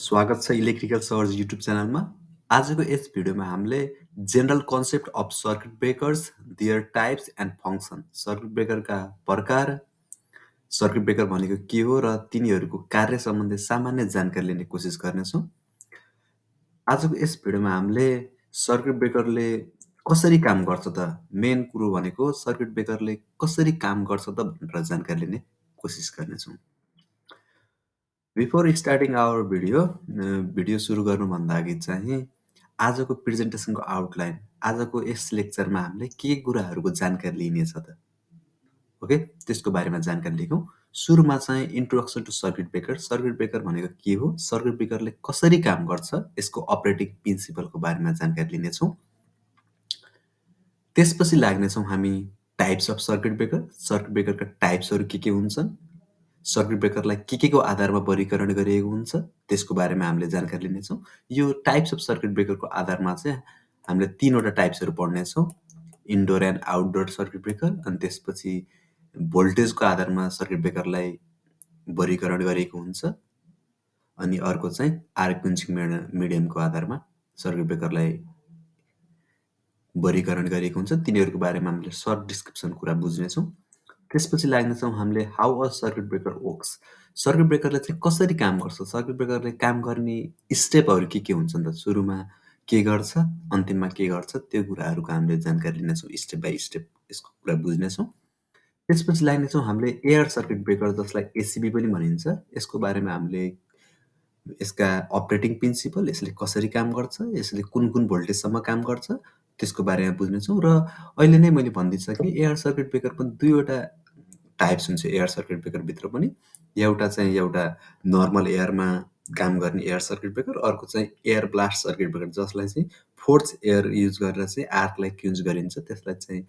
स्वागत छ electrical surge YouTube च्यानलमा। आजको यस भिडियोमा हामीले general concept of circuit breakers, their types and function, circuit ब्रेकरका प्रकार, सर्किट ब्रेकर भनेको के हो र तिनीहरूको कार्य सम्बन्धी सामान्य जानकारी लिने कोसिस गर्नेछौँ। आजको यस भिडियोमा हामीले सर्किट ब्रेकरले कसरी काम गर्छ त, मेन कुरो भनेको सर्किट ब्रेकरले कसरी काम गर्छ त भनेर जानकारी लिने कोसिस गर्नेछौँ। बिफोर स्टार्टिङ आवर भिडियो सुरु गर्नुभन्दा अघि चाहिँ आजको प्रेजेन्टेसनको आउटलाइन, आजको यस लेक्चरमा हामीले के कुराहरूको जानकारी लिनेछ त? ओके, त्यसको बारेमा जानकारी लिगौँ। सुरुमा चाहिँ introduction to circuit breaker. Circuit breaker भनेको के हो? सर्किट ब्रेकरले कसरी काम गर्छ? यसको अपरेटिङ प्रिन्सिपलको बारेमा जानकारी लिनेछौँ। त्यसपछि लाग्नेछौँ हामी types of circuit breaker. Circuit ब्रेकरका टाइप्सहरू के हुन्छन्? सर्किट ब्रेकरलाई के को आधारमा वर्गीकरण गरिएको हुन्छ, त्यसको बारेमा हामीले जानकारी लिनेछौँ। यो टाइप्स अफ सर्किट ब्रेकरको आधारमा चाहिँ हामीले 3 वटा टाइप्सहरू पढ्नेछौँ। Indoor and outdoor circuit breaker, अनि त्यसपछि भोल्टेजको आधारमा सर्किट ब्रेकरलाई वर्गीकरण गरिएको हुन्छ, अनि अर्को चाहिँ आर्क मिडियमको आधारमा सर्किट ब्रेकरलाई वर्गीकरण गरिएको हुन्छ। तिनीहरूको बारेमा हामीले सर्ट डिस्क्रिप्सन कुरा बुझ्नेछौँ। त्यसपछि लाग्नेछौँ हामीले how a circuit breaker works. Circuit ब्रेकरले चाहिँ कसरी काम गर्छ? सर्किट ब्रेकरले काम गर्ने स्टेपहरू के हुन्छन् त? सुरुमा के गर्छ, अन्तिममा के गर्छ, त्यो कुराहरूको हामीले जानकारी लिनेछौँ। स्टेप बाई स्टेप यसको कुरा बुझ्नेछौँ। त्यसपछि लाग्नेछौँ हामीले एयर सर्किट ब्रेकर, जसलाई एसिबी पनि भनिन्छ। यसको बारेमा हामीले यसका अपरेटिङ प्रिन्सिपल, यसले कसरी काम गर्छ, यसले कुन भोल्टेजसम्म काम गर्छ, त्यसको बारेमा बुझ्नेछौँ। र अहिले नै मैले भनिदिइसकेँ, एयर सर्किट ब्रेकर पनि 2 वटा टाइप्स हुन्छ एयर सर्किट ब्रेकरभित्र पनि। एउटा नर्मल एयरमा काम गर्ने एयर सर्किट ब्रेकर, अर्को चाहिँ एयर ब्लास्ट सर्किट ब्रेकर, जसलाई चाहिँ फोर्स एयर युज गरेर चाहिँ आर्कलाई क्युज गरिन्छ। त्यसलाई चाहिँ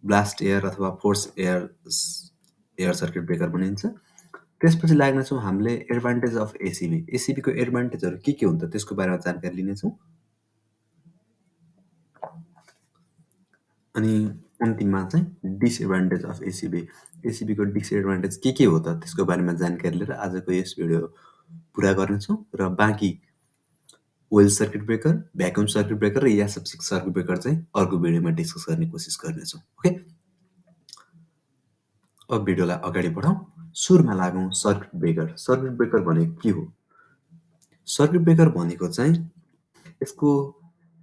ब्लास्ट एयर अथवा फोर्स एयर सर्किट ब्रेकर भनिन्छ। त्यसपछि लाग्नेछौँ हामीले एडभान्टेज अफ एसिबी। एसिबीको एडभान्टेजहरू के हुन्छ त्यसको बारेमा जानकारी लिनेछौँ। अनि अन्तिममा चाहिँ डिसएडभान्टेज अफ एसिबी। एसिबीको डिसएडभान्टेज के हो त, त्यसको बारेमा जानकारी लिएर आजको यस भिडियो पुरा गर्नेछौँ। र बाँकी oil circuit breaker, vacuum circuit breaker र यासेप्सिक सर्किट ब्रेकर चाहिँ अर्को भिडियोमा डिस्कस गर्ने कोसिस गर्नेछौँ। ओके, अब भिडियोलाई अगाडि बढाउँ। सुरुमा लागौँ सर्किट ब्रेकर। सर्किट ब्रेकर भनेको के हो? सर्किट ब्रेकर भनेको चाहिँ यसको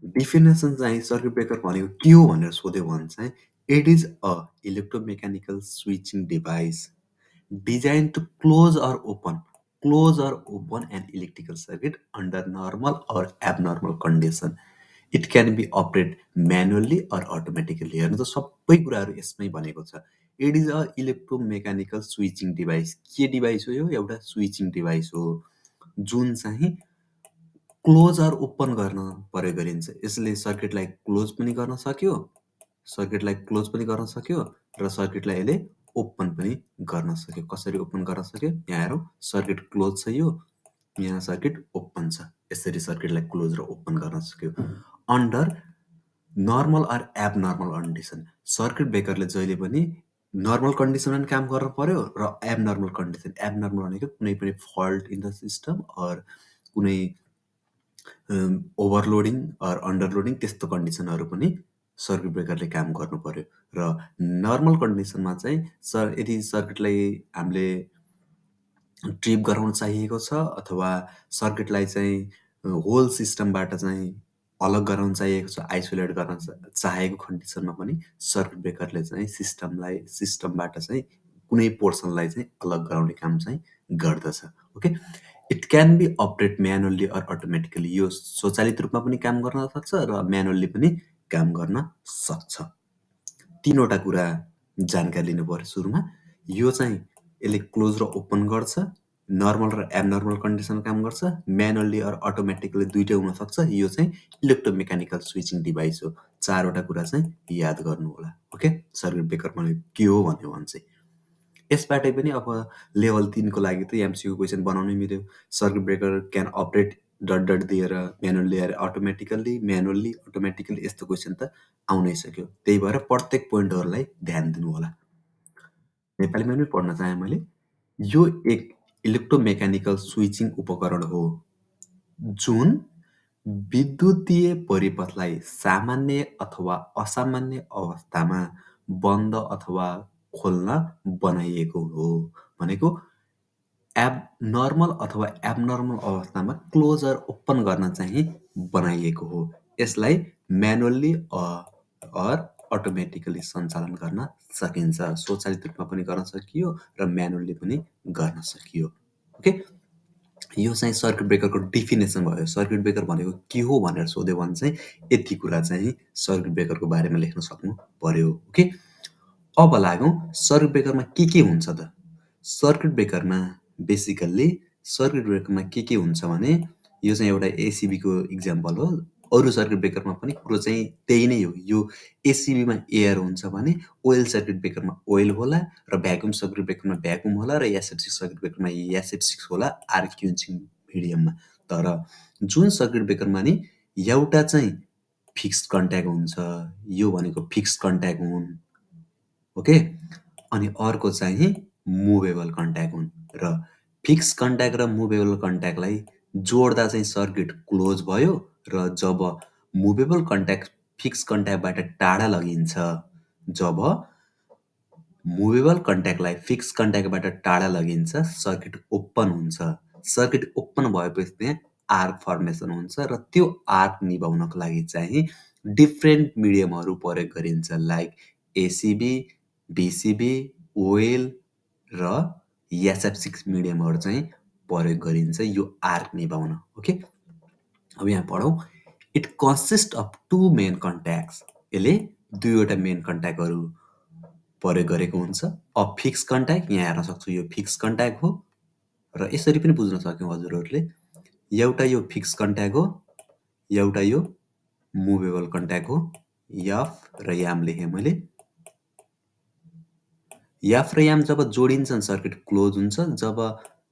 डिफिनेसन चाहिँ सर्किट ब्रेकर भनेको के हो भनेर सोध्यो भने चाहिँ it is a electromechanical switching device design to close or open an electrical circuit under normal or abnormal condition. It can be operate manually or automatically. हेर्नु त सबै कुराहरू यसमै भनेको छ। It is a electromechanical switching device. के device हो यो? एउटा स्विचिङ डिभाइस हो जुन चाहिँ क्लोज अर ओपन गर्न प्रयोग गरिन्छ। यसले सर्किटलाई क्लोज पनि गर्न सक्यो, र सर्किटलाई यसले ओपन पनि गर्न सक्यो। कसरी ओपन गर्न सक्यो? यहाँ हेरौँ, सर्किट क्लोज छ, यो यहाँ सर्किट ओपन छ। यसरी सर्किटलाई क्लोज र ओपन गर्न सक्यो under normal or abnormal condition. Circuit ब्रेकरले जहिले पनि नर्मल कन्डिसनमा पनि काम गर्न पर्यो र एबनर्मल कन्डिसन। एबनर्मल भनेको कुनै पनि fault in the system or कुनै ओभरलोडिङ अर अन्डरलोडिङ, त्यस्तो कन्डिसनहरू पनि सर्किट ब्रेकरले काम गर्नु पर्यो। र नर्मल कन्डिसनमा चाहिँ यदि सर्किटलाई हामीले ट्रिप गराउन चाहिएको छ अथवा सर्किटलाई चाहिँ होल सिस्टमबाट चाहिँ अलग गराउन चाहिएको छ, आइसोलेट गर्न चाहेको कन्डिसनमा पनि सर्किट ब्रेकरले चाहिँ सिस्टमबाट चाहिँ कुनै पोर्सनलाई चाहिँ अलग गराउने काम चाहिँ गर्दछ। Okay, it can be operate manually or automatically. यो स्वचालित रूपमा पनि काम गर्न सक्छ र म्यानुअल्ली पनि काम गर्न सक्छ। 3 वटा कुरा जानकारी लिनु पर्यो सुरुमा। यो चाहिँ यसले क्लोज र ओपन गर्छ, नर्मल र एबनर्मल कन्डिसनमा काम गर्छ, म्यानुअल्ली अर अटोमेटिकली दुइटै हुन सक्छ। यो चाहिँ इलेक्ट्रोमेकानिकल स्विचिङ डिभाइस हो। 4 वटा कुरा चाहिँ याद गर्नु होला। ओके, सर्किट ब्रेकर भनेको के हो भन्यो भने चाहिँ यसबाटै पनि अब लेभल 3 को लागि त एमसीक्यू क्वेसन बनाउनै मिल्यो। सर्किट ब्रेकर क्यान अपरेट डट दिएर म्यानुअल्ली अर म्यानुअल्ली अटोमेटिकली, यस्तो क्वेसन त आउनै सक्यो। त्यही भएर प्रत्येक पोइन्टहरूलाई ध्यान दिनु होला। नेपालीमा पनि पढ्न चाहेँ मैले। यो एक इलेक्ट्रोमेकानिकल स्विचिङ उपकरण हो, जुन विद्युतीय परिपथलाई सामान्य अथवा असामान्य अवस्थामा बन्द अथवा खोल्न बनाइएको हो। भनेको नर्मल अथवा एब्नर्मल अवस्थामा क्लोज ओपन गर्न चाहिँ बनाइएको हो। यसलाई म्यानुअल्ली अर अटोमेटिकली सञ्चालन गर्न सकिन्छ। स्वचालित रूपमा पनि गर्न सकियो र म्यानुअल्ली पनि गर्न सकियो। ओके, यो चाहिँ सर्किट ब्रेकरको डेफिनेसन भयो। सर्किट ब्रेकर भनेको के हो भनेर सोध्यो भने चाहिँ यति कुरा चाहिँ सर्किट ब्रेकरको बारेमा लेख्न सक्नु पर्यो। ओके, अब लागौँ सर्किट ब्रेकरमा के हुन्छ त? सर्किट ब्रेकरमा बेसिकल्ली सर्किट ब्रेकरमा के हुन्छ भने यो चाहिँ एउटा एसिबीको इक्जाम्पल हो। अरू सर्किट ब्रेकरमा पनि कुरो चाहिँ त्यही नै हो। यो एसिबीमा एयर हुन्छ भने ओइल सर्किट ब्रेकरमा ओइल होला र भ्याकुम सर्किट ब्रेकरमा भ्याकुम होला र एसेप्टिक सर्किट ब्रेकरमा एसेप्टिक होला आर्क्युन्चिङ मिडियममा। तर जुन सर्किट ब्रेकरमा नि एउटा चाहिँ फिक्स्ड कन्ट्याक्ट हुन्छ, यो भनेको फिक्स्ड कन्ट्याक्ट हुन्। ओके, अनि अर्को चाहिँ मुभेबल कन्ट्याक्ट हुन् र फिक्स कन्ट्याक्ट र मुभेबल कन्ट्याक्टलाई जोड्दा चाहिँ सर्किट क्लोज भयो र जब मुभेबल कन्ट्याक्ट फिक्स कन्ट्याक्टबाट टाढा लगिन्छ, जब मुभेबल कन्ट्याक्टलाई फिक्स कन्ट्याक्टबाट टाढा लगिन्छ सर्किट ओपन हुन्छ। सर्किट ओपन भएपछि त्यहाँ आर्क फर्मेसन हुन्छ र त्यो आर्क निभाउनको लागि चाहिँ डिफ्रेन्ट मिडियमहरू प्रयोग गरिन्छ, लाइक एसिबी, बिसिबी, ओइल र एसेप्टिक मिडियमहरू चाहिँ प्रयोग गरिन्छ यो आर्क निभाउन। ओके, अब यहाँ पढौँ। It consist of two main contacts. यसले दुईवटा मेन कन्ट्याक्टहरू प्रयोग गरेको हुन्छ। अब फिक्स कन्ट्याक्ट यहाँ हेर्न सक्छु, यो फिक्स कन्ट्याक्ट हो र यसरी पनि बुझ्न सक्यौँ हजुरहरूले, एउटा यो फिक्स कन्ट्याक्ट हो, एउटा यो मुभेबल कन्ट्याक्ट हो। एफ र याम लेखेँ मैले। एफ र याम जब जोडिन्छन् सर्किट क्लोज हुन्छ, जब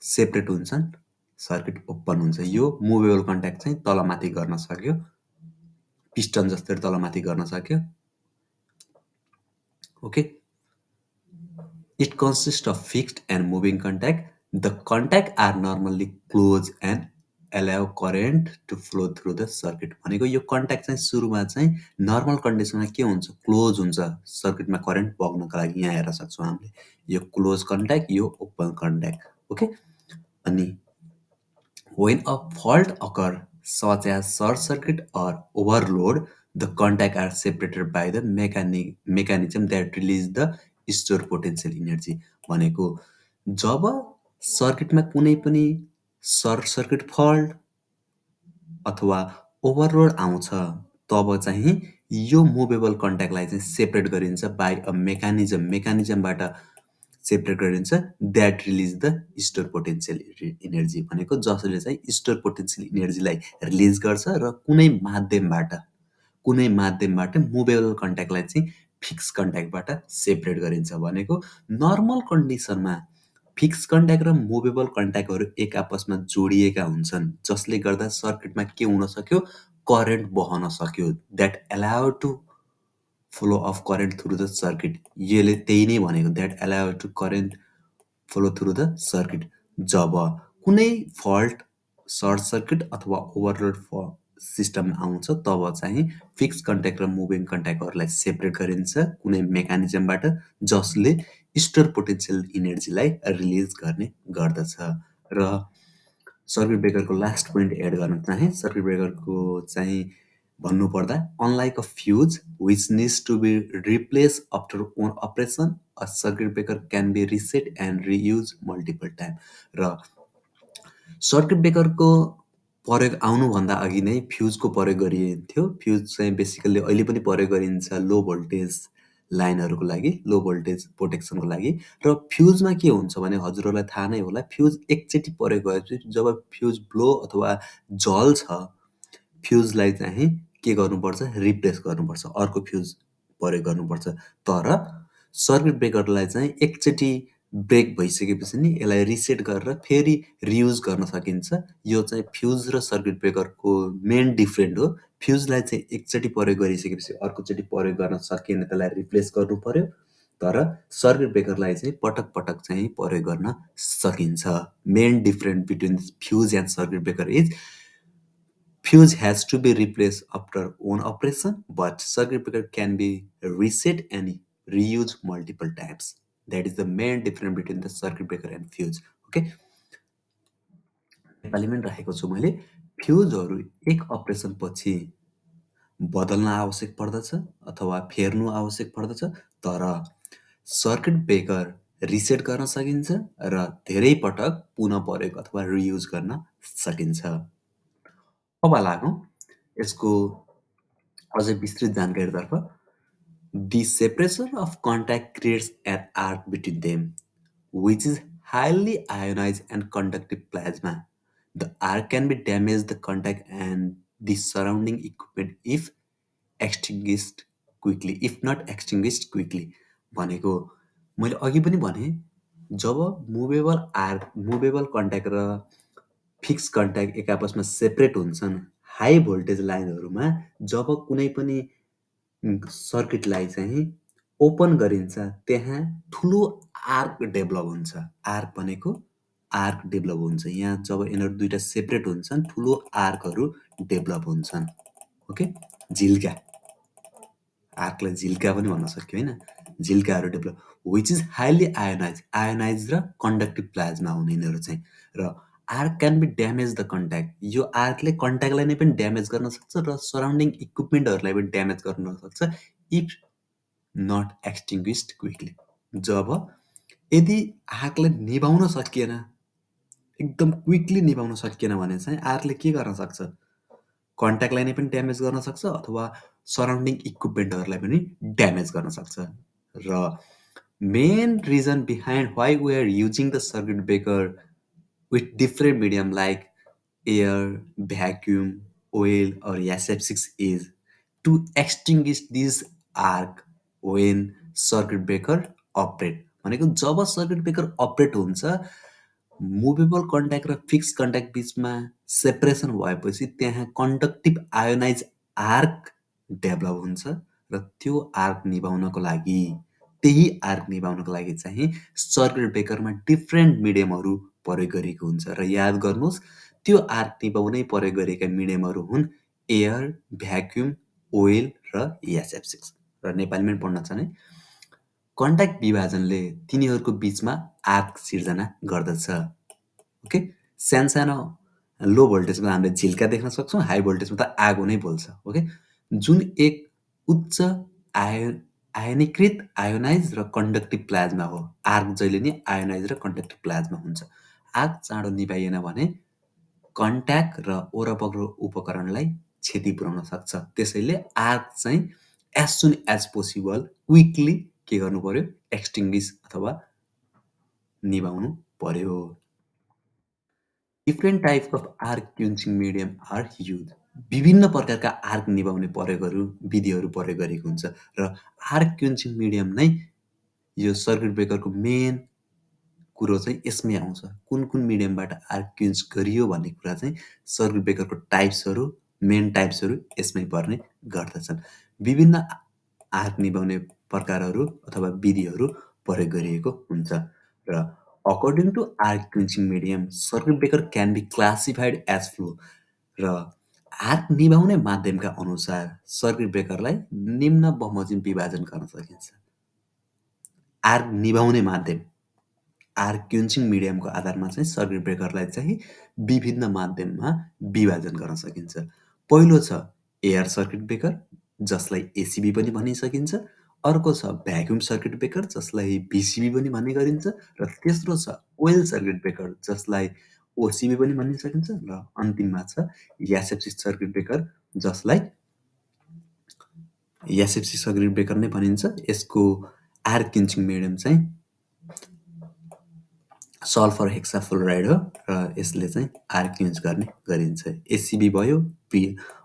सेपरेट हुन्छन् सर्किट ओपन हुन्छ। यो मुभेबल कन्ट्याक्ट चाहिँ तलमाथि गर्न सक्यो, पिस्टन जस्तै तलमाथि गर्न सक्यो। Okay, it consists of fixed and moving contact. The contact are normally closed and allow current to flow through the circuit. भनेको यो कन्ट्याक्ट चाहिँ सुरुमा चाहिँ नर्मल कन्डिसनमा के हुन्छ, क्लोज हुन्छ, सर्किटमा करेन्ट बग्नको लागि। यहाँ हेर्न सक्छौँ हामीले, यो क्लोज कन्ट्याक्ट, यो ओपन कन्ट्याक्ट। ओके, अनि when a fault occur such as short circuit or overload, the contact are separated by the mechanism that release the store potential energy. भनेको जब सर्किटमा कुनै पनि सर्ट सर्किट फल्ट अथवा overload आउँछ तब चाहिँ यो मुभेबल कन्ट्याक्टलाई चाहिँ सेपरेट गरिन्छ बाई अ मेकानिजमबाट सेपरेट गरिन्छ, that release the store potential energy. भनेको जसले चाहिँ स्टोर पोटेन्सियल इनर्जीलाई रिलिज गर्छ र कुनै माध्यमबाट मुभेबल कन्ट्याक्टलाई चाहिँ फिक्स कन्ट्याक्टबाट सेपरेट गरिन्छ। भनेको नर्मल कन्डिसनमा फिक्स कन्ट्याक्ट र मुभेबल कन्ट्याक्टहरू एक आपसमा जोडिएका हुन्छन्, जसले गर्दा सर्किटमा के हुन सक्यो, करेन्ट बहन सक्यो, that allow to flow of current through the circuit. यसले त्यही नै भनेको, that allow to current flow through the circuit. जब कुनै फल्ट सर्ट सर्किट अथवा ओभरलोड सिस्टम आउँछ तब चाहिँ फिक्स कन्ट्याक्ट र मुभिङ कन्ट्याक्टहरूलाई सेपरेट गरिन्छ कुनै मेकानिजमबाट, जसले स्टोर पोटेन्सियल इनर्जीलाई रिलिज गर्ने गर्दछ। र सर्किट ब्रेकरको लास्ट पोइन्ट एड गर्न चाहे, सर्किट ब्रेकरको चाहिँ भन्नुपर्दा unlike a fuse which needs to be replace after one operation, a circuit breaker can be reset and reuse multiple time. र सर्किट ब्रेकरको प्रयोग आउनुभन्दा अघि नै फ्युजको प्रयोग गरिन्थ्यो। फ्युज चाहिँ बेसिकल्ली अहिले पनि प्रयोग गरिन्छ लो भोल्टेज लाइनहरूको लागि, लो भोल्टेज प्रोटेक्सनको लागि। र फ्युजमा के हुन्छ भने हजुरहरूलाई थाहा नै होला, फ्युज एकचोटि प्रयोग गरेपछि जब फ्युज ब्लो अथवा जल्छ, फ्युजलाई चाहिँ के गर्नुपर्छ, रिप्लेस गर्नुपर्छ, अर्को फ्युज प्रयोग गर्नुपर्छ। तर सर्किट ब्रेकरलाई चाहिँ एकचोटि ब्रेक भइसकेपछि नि यसलाई रिसेट गरेर फेरि रियुज गर्न सकिन्छ। यो चाहिँ फ्युज र सर्किट ब्रेकरको मेन डिफ्रेन्ट हो। फ्युजलाई चाहिँ एकचोटि प्रयोग गरिसकेपछि अर्कोचोटि प्रयोग गर्न सकिएन, त्यसलाई रिप्लेस गर्नु पर्यो। तर सर्किट ब्रेकरलाई चाहिँ पटक-पटक चाहिँ प्रयोग गर्न सकिन्छ। Main difference between fuse and circuit breaker is fuse has to be replaced after one operation, but circuit breaker can be reset and reused multiple times. That is the main difference between the circuit breaker and fuse. Okay, नेपालीमा नि राखेको छु मैले। फ्युजहरू एक operation पछि बदल्न आवश्यक पर्दछ अथवा फेर्नु आवश्यक पर्दछ, तर सर्किट ब्रेकर रिसेट गर्न सकिन्छ र धेरै पटक पुनः प्रयोग अथवा रियुज गर्न सकिन्छ। अब लागौँ यसको अझै विस्तृत जानकारीतर्फ। The separation of contact creates an arc between them, which is highly ionized and conductive plasma. The arc can be damage the contact and the surrounding equipment if extinguished quickly. If not extinguished quickly. भनेको मैले अघि पनि भने, जब movable contact र fix contact एक आपसमा separate हुन्छन् high voltage लाइनहरूमा, जब कुनै पनि सर्किटलाई चाहिँ ओपन गरिन्छ त्यहाँ ठुलो आर्क डेभलप हुन्छ। आर्क भनेको आर्क डेभलप हुन्छ। यहाँ जब यिनीहरू दुईटा सेपरेट हुन्छन् ठुलो आर्कहरू डेभलप हुन्छन्। ओके, झिल्का, आर्कलाई झिल्का पनि भन्न सक्यो होइन, झिल्काहरू develop, which is highly ionise र कन्डक्टिभ प्लाज्मा हुने यिनीहरू चाहिँ। र arc can be damage the contact, यो आर्कले कन्ट्याक्टलाई नै पनि ड्यामेज गर्न सक्छ र सराउन्डिङ इक्विपमेन्टहरूलाई पनि ड्यामेज गर्न सक्छ इफ नट एक्सटिङ्ग्विस्ड क्विकली। जब यदि आर्कलाई निभाउन सकिएन, एकदम क्विकली निभाउन सकिएन भने चाहिँ आर्कले के गर्न सक्छ, कन्ट्याक्टलाई नै पनि ड्यामेज गर्न सक्छ अथवा सराउन्डिङ इक्विपमेन्टहरूलाई पनि ड्यामेज गर्न सक्छ। र main reason behind why we are using the circuit breaker with different medium like air, vacuum, oil or SF6 is to extinguish this arc when circuit breaker operate। भनेको जब circuit breaker अपरेट हुन्छ, movable contact र fix contact बिचमा separation भएपछि त्यहाँ conductive ionise arc develop हुन्छ र त्यो arc निभाउनको लागि, त्यही आर्क निभाउनको लागि चाहिँ सर्किट ब्रेकरमा डिफ्रेन्ट मिडियमहरू प्रयोग गरिएको हुन्छ। र याद गर्नुहोस्, त्यो आर्क निभाउनै प्रयोग गरेका मिडियमहरू हुन् एयर, भ्याक्युम, ओइल र SF6। र नेपालीमा पनि पढ्न छ भने कन्ट्याक्ट विभाजनले तिनीहरूको बिचमा आर्क सिर्जना गर्दछ। ओके, सानो लो भोल्टेजमा हामीले झिल्का देख्न सक्छौँ, हाई भोल्टेजमा त आगो नै बोल्छ। ओके, जुन एक उच्च आयनीकृत आयोनाइज र कन्डक्टिभ प्लाज्मा हो। आर्क जहिले नि आयोनाइज र कन्डक्टिभ प्लाज्मा हुन्छ। आर्क चाँडो निभाइएन भने कन्ट्याक्ट र वरपरको उपकरणलाई क्षति पुर्याउन सक्छ। त्यसैले आर्क चाहिँ as soon as possible quickly के गर्नु पर्यो, एक्सटिङ्ग्विस अथवा निभाउनु पर्यो। Different types of arc quenching medium are use. विभिन्न प्रकारका आर्क निभाउने प्रयोगहरू विधिहरू प्रयोग गरेको हुन्छ र आर्क क्युन्चिङ मिडियम नै यो सर्किट ब्रेकरको मेन कुरो चाहिँ यसमै आउँछ। कुन कुन मिडियमबाट आर्क क्युन्च गरियो भन्ने कुरा चाहिँ सर्किट ब्रेकरको टाइप्सहरू, मेन टाइप्सहरू यसमै पर्ने गर्दछन्। विभिन्न आर्क निभाउने प्रकारहरू अथवा विधिहरू प्रयोग गरिएको हुन्छ। र according to arc quenching medium, circuit breaker can be classified as flow. र आर्क निभाउने माध्यमका अनुसार सर्किट ब्रेकरलाई निम्न बमोजिम विभाजन गर्न सकिन्छ। आर्क निभाउने माध्यम, आर्क क्युन्चिङ मिडियमको आधारमा चाहिँ सर्किट ब्रेकरलाई चाहिँ विभिन्न माध्यममा विभाजन गर्न सकिन्छ। पहिलो छ एयर सर्किट ब्रेकर, जसलाई एसिबी पनि भनि सकिन्छ। अर्को छ भ्याक्युम सर्किट ब्रेकर, जसलाई भिसिबी पनि भन्ने गरिन्छ। र तेस्रो छ ओइल सर्किट ब्रेकर, जसलाई ओसिबी पनि भन्न सकिन्छ। र अन्तिममा छ एसएफसी सर्किट ब्रेकर, जसलाई एसएफसी सर्किट ब्रेकर नै भनिन्छ। यसको आर्क क्युन्चिङ मिडियम चाहिँ सल्फर हेक्साफ्लोराइड हो र यसले चाहिँ आर्क क्युन्च गर्ने गरिन्छ। एसिबी भयो,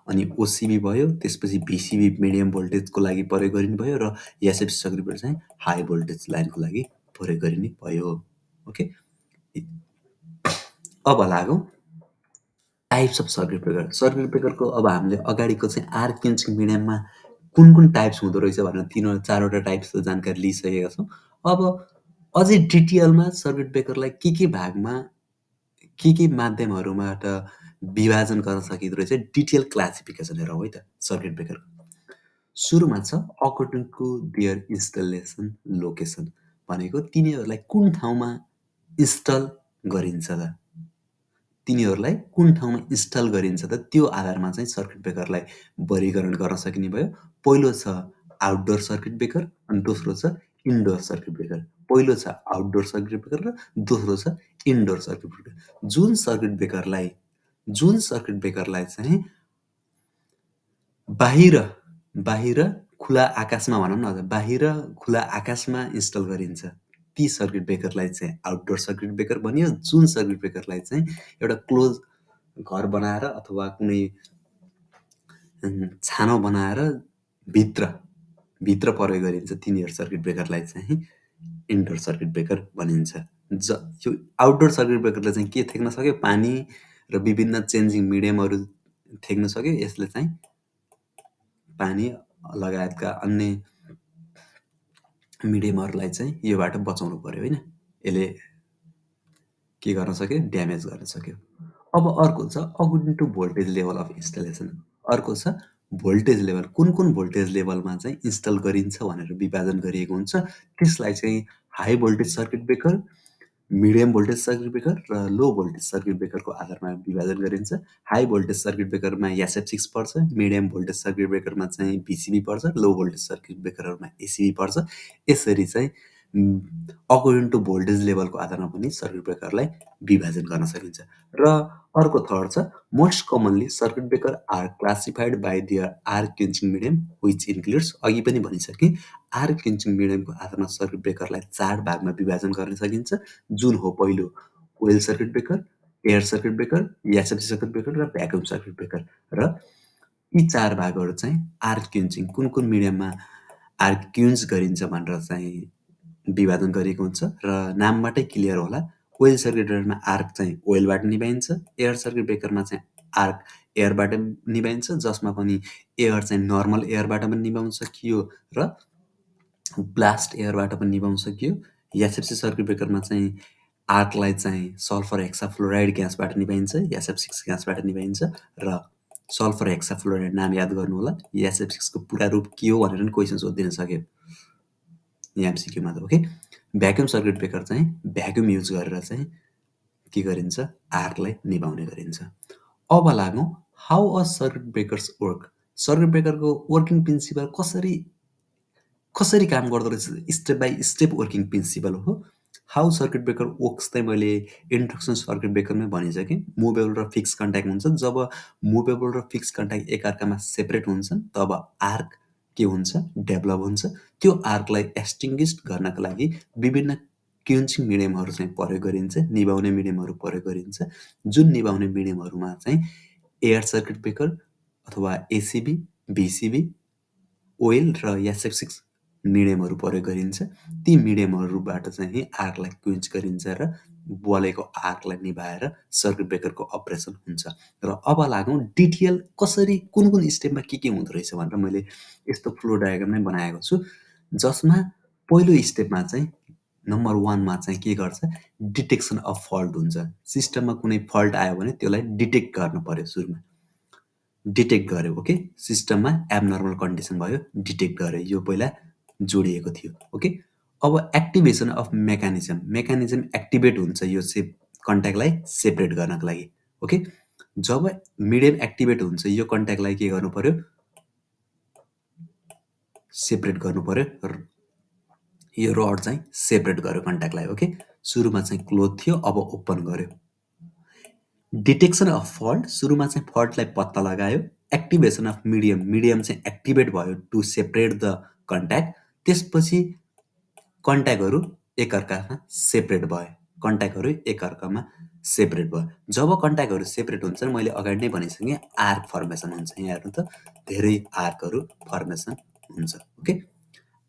अनि ओसिबी भयो, त्यसपछि भिसिबी मिडियम भोल्टेजको लागि प्रयोग गरिने भयो र एसएफसी सर्किट ब्रेकर चाहिँ हाई भोल्टेज लाइनको लागि प्रयोग गरिने भयो। ओके, अब लागौँ types of circuit breaker. Circuit ब्रेकरको अब हामीले अगाडिको चाहिँ आर्क क्युन्चिङ मिडियममा कुन टाइप्स हुँदो रहेछ भनेर 3 4वटा टाइप्सको जानकारी लिइसकेका छौँ। अब अझै डिटेलमा सर्किट ब्रेकरलाई के भागमा, के माध्यमहरूबाट विभाजन गर्न सकिँदो रहेछ, डिटेल क्लासिफिकेसन हेरौँ है त सर्किट ब्रेकरको। सुरुमा छ according to their installation location, भनेको तिनीहरूलाई कुन ठाउँमा इन्स्टल गरिन्छ त, तिनीहरूलाई कुन ठाउँमा इन्स्टल गरिन्छ त, त्यो आधारमा चाहिँ सर्किट ब्रेकरलाई वर्गीकरण गर्न सकिने भयो। पहिलो छ आउटडोर सर्किट ब्रेकर अनि दोस्रो छ इन्डोर सर्किट ब्रेकर। पहिलो छ आउटडोर सर्किट ब्रेकर र दोस्रो छ इन्डोर सर्किट ब्रेकर। जुन सर्किट ब्रेकरलाई चाहिँ बाहिर बाहिर खुला आकाशमा भनौँ न त, बाहिर खुला आकाशमा इन्स्टल गरिन्छ, ती सर्किट ब्रेकरलाई चाहिँ आउटडोर सर्किट ब्रेकर भनियो। जुन सर्किट ब्रेकरलाई चाहिँ एउटा क्लोज घर बनाएर अथवा कुनै छानो बनाएर भित्र प्रयोग गरिन्छ, तिनीहरू सर्किट ब्रेकरलाई चाहिँ इन्डोर सर्किट ब्रेकर भनिन्छ। यो आउटडोर सर्किट ब्रेकरले चाहिँ के थेक्न सक्यो, पानी र विभिन्न चेन्जिङ मिडियमहरू थेक्न सक्यो। यसले चाहिँ पानी लगायतका अन्य मिडियमहरूलाई चाहिँ योबाट बचाउनु पर्यो होइन, यसले के गर्न सक्यो, ड्यामेज गर्न सक्यो। अब अर्को छ according to voltage level of installation. अर्को छ भोल्टेज लेभल, कुन भोल्टेज लेभलमा चाहिँ इन्स्टल गरिन्छ भनेर विभाजन गरिएको हुन्छ। त्यसलाई चाहिँ high voltage circuit breaker, medium voltage circuit breaker र लो भोल्टेज सर्किट ब्रेकरको आधारमा विभाजन गरिन्छ। हाई भोल्टेज सर्किट ब्रेकरमा SF6 पर्छ, मिडियम भोल्टेज सर्किट ब्रेकरमा चाहिँ VCB पर्छ, लो भोल्टेज सर्किट ब्रेकरहरूमा ACB पर्छ। यसरी चाहिँ अकर्डिङ टु भोल्टेज लेभलको आधारमा पनि सर्किट ब्रेकरलाई विभाजन गर्न सकिन्छ। र अर्को थर्ड छ most commonly circuit breaker are classified by their are quenching medium which includes, अघि पनि भनिसकेँ, आर क्युन्चिङ मिडियमको आधारमा सर्किट ब्रेकरलाई 4 भागमा विभाजन गर्न सकिन्छ। जुन हो पहिलो oil circuit breaker, air circuit breaker, SFC circuit breaker र भ्याकुम सर्किट ब्रेकर। र यी 4 भागहरू चाहिँ आर क्युन्चिङ, कुन मिडियममा आर क्युन्च गरिन्छ भनेर चाहिँ विभाजन गरिएको हुन्छ। र नामबाटै क्लियर होला, कोइल सर्किट ब्रेकरमा आर्क चाहिँ ओइलबाट निभाइन्छ, एयर सर्किट ब्रेकरमा चाहिँ आर्क एयरबाट निभाइन्छ, जसमा पनि एयर चाहिँ नर्मल एयरबाट पनि निभाउन सकियो र ब्लास्ट एयरबाट पनि निभाउन सकियो। SFC सर्किट ब्रेकरमा चाहिँ आर्कलाई चाहिँ सल्फर हेक्साफ्लोराइड ग्यासबाट निभाइन्छ, SF6 ग्यासबाट निभाइन्छ। र सल्फर हेक्साफ्लोराइड नाम याद गर्नु होला, SF6 को पुरा रूप के हो भनेर पनि क्वेसन सोधिदिन सक्यो MCQ मा त। ओके, भ्याक्युम सर्किट ब्रेकर चाहिँ भ्याक्युम युज गरेर चाहिँ के गरिन्छ, आर्कलाई निभाउने गरिन्छ। अब लागौँ how a circuit breakers work. Circuit ब्रेकरको वर्किङ प्रिन्सिपल कसरी काम गर्दो रहेछ, step by step working principle हो। हाउ सर्किट ब्रेकर वर्क्स चाहिँ मैले इन्ट्रोडक्सन सर्किट ब्रेकरमै भनिसकेँ। मुभेबल र फिक्स कन्ट्याक्ट हुन्छ। जब मुभेबल र फिक्स कन्ट्याक्ट एकअर्कामा सेपरेट हुन्छन् तब आर्क के हुन्छ, डेभलप हुन्छ। त्यो आर्कलाई एक्सटिङ्ग्विस गर्नका लागि विभिन्न क्युन्चिङ मिडियमहरू चाहिँ प्रयोग गरिन्छ, निभाउने मिडियमहरू प्रयोग गरिन्छ। जुन निभाउने मिडियमहरूमा चाहिँ एयर सर्किट ब्रेकर अथवा ACB, VCB, ओइल र SF6 मिडियमहरू प्रयोग गरिन्छ। ती मिडियमहरूबाट चाहिँ आर्कलाई क्विन्च गरिन्छ र बलेको आर्कलाई निभाएर सर्किट ब्रेकरको अपरेसन हुन्छ। र अब लागौँ डिटेल कसरी कुन स्टेपमा के हुँदो रहेछ भनेर मैले यस्तो फ्लो डायग्राम नै बनाएको छु, जसमा पहिलो स्टेपमा चाहिँ नम्बर 1 मा चाहिँ के गर्छ, डिटेक्सन अफ फल्ट हुन्छ। सिस्टममा कुनै फल्ट आयो भने त्यसलाई डिटेक्ट गर्न पर्यो। सुरुमा डिटेक्ट गर्यो, ओके, सिस्टममा एबनर्मल कन्डिसन भयो, डिटेक्ट गर्यो, यो पहिला जोडिएको थियो। ओके, अब एक्टिभेसन अफ मेकानिजम एक्टिभेट हुन्छ यो कन्ट्याक्टलाई सेपरेट गर्नको लागि। ओके, जब मिडियम एक्टिभेट हुन्छ यो कन्ट्याक्टलाई के गर्नु पर्यो, सेपरेट गर्नु पर्यो। यो रड चाहिँ सेपरेट गर्यो कन्ट्याक्टलाई। ओके, सुरुमा चाहिँ क्लोज थियो, अब ओपन गर्यो। डिटेक्सन अफ फल्ट, सुरुमा चाहिँ फल्टलाई पत्ता लगायो। एक्टिभेसन अफ मिडियम चाहिँ एक्टिभेट भयो टु सेपरेट द कन्ट्याक्ट। त्यसपछि कन्ट्याक्टहरू एकअर्कामा सेपरेट भयो। जब कन्ट्याक्टहरू सेपरेट हुन्छन्, मैले अगाडि नै भनिसकेँ, आर्क फर्मेसन हुन्छ। यहाँ हेर्नु त, धेरै आर्कहरू फर्मेसन हुन्छ। ओके,